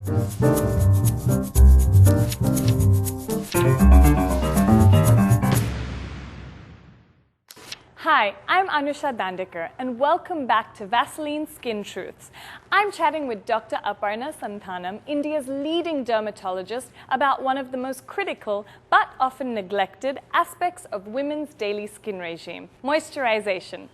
Hi, I'm Anusha Dandekar and welcome back to Vaseline Skin Truths. I'm chatting with Dr. Aparna Santhanam, India's leading dermatologist, about one of the most critical but often neglected aspects of women's daily skin regime, moisturization.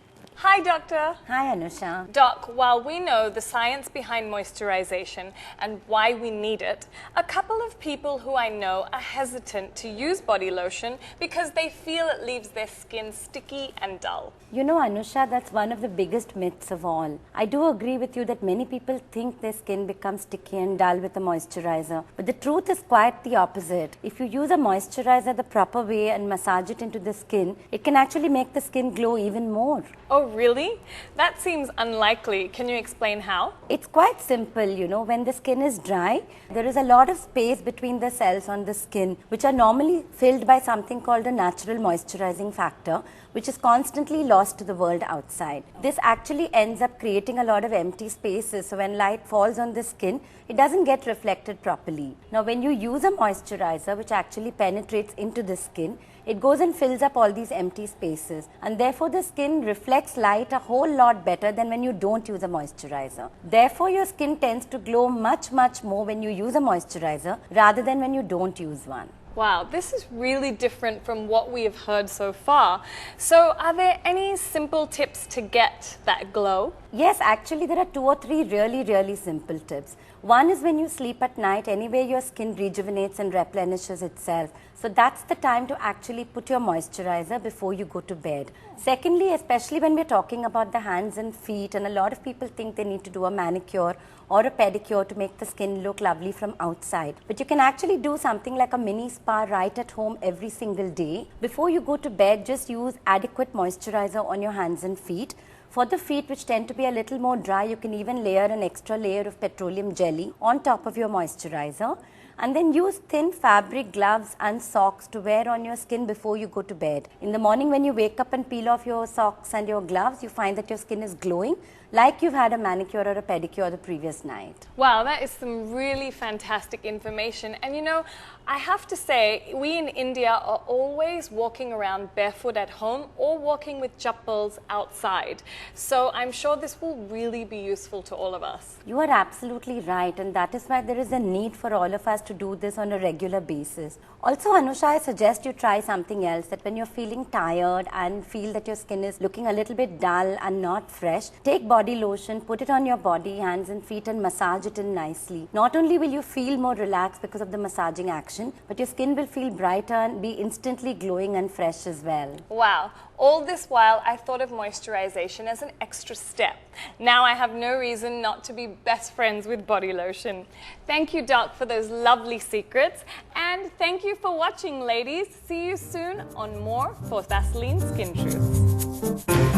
Hi, Doctor. Hi, Anusha. Doc, while we know the science behind moisturization and why we need it, a couple of people who I know are hesitant to use body lotion because they feel it leaves their skin sticky and dull. You know, Anusha, that's one of the biggest myths of all. I do agree with you that many people think their skin becomes sticky and dull with a moisturizer. But the truth is quite the opposite. If you use a moisturizer the proper way and massage it into the skin, it can actually make the skin glow even more. Oh, really? That seems unlikely. Can you explain how? It's quite simple, you know. When the skin is dry, there is a lot of space between the cells on the skin, which are normally filled by something called a natural moisturizing factor, which is constantly lost to the world outside. This actually ends up creating a lot of empty spaces, so when light falls on the skin, it doesn't get reflected properly. Now, when you use a moisturizer which actually penetrates into the skin, it goes and fills up all these empty spaces, and therefore the skin reflects light a whole lot better than when you don't use a moisturizer. Therefore, your skin tends to glow much more when you use a moisturizer rather than when you don't use one. Wow, this is really different from what we have heard so far. So, are there any simple tips to get that glow? Yes, actually there are 2 or 3 really simple tips. One is when you sleep at night, anyway your skin rejuvenates and replenishes itself. So that's the time to actually put your moisturizer before you go to bed. Secondly, especially when we're talking about the hands and feet, and a lot of people think they need to do a manicure or a pedicure to make the skin look lovely from outside. But you can actually do something like a mini spa right at home every single day. Before you go to bed, just use adequate moisturizer on your hands and feet. For the feet, which tend to be a little more dry, you can even layer an extra layer of petroleum jelly on top of your moisturizer. And then use thin fabric gloves and socks to wear on your skin before you go to bed. In the morning when you wake up and peel off your socks and your gloves, you find that your skin is glowing like you've had a manicure or a pedicure the previous night. Wow, that is some really fantastic information. And you know, I have to say, we in India are always walking around barefoot at home or walking with chappals outside. So I'm sure this will really be useful to all of us. You are absolutely right, and that is why there is a need for all of us to do this on a regular basis. Also, Anusha, I suggest you try something else, that when you're feeling tired and feel that your skin is looking a little bit dull and not fresh, take body lotion, put it on your body, hands and feet and massage it in nicely. Not only will you feel more relaxed because of the massaging action, but your skin will feel brighter and be instantly glowing and fresh as well. Wow. All this while, I thought of moisturization as an extra step. Now I have no reason not to be best friends with body lotion. Thank you, Doc, for those lovely secrets. And thank you for watching, ladies. See you soon on more for Vaseline Skin Truths.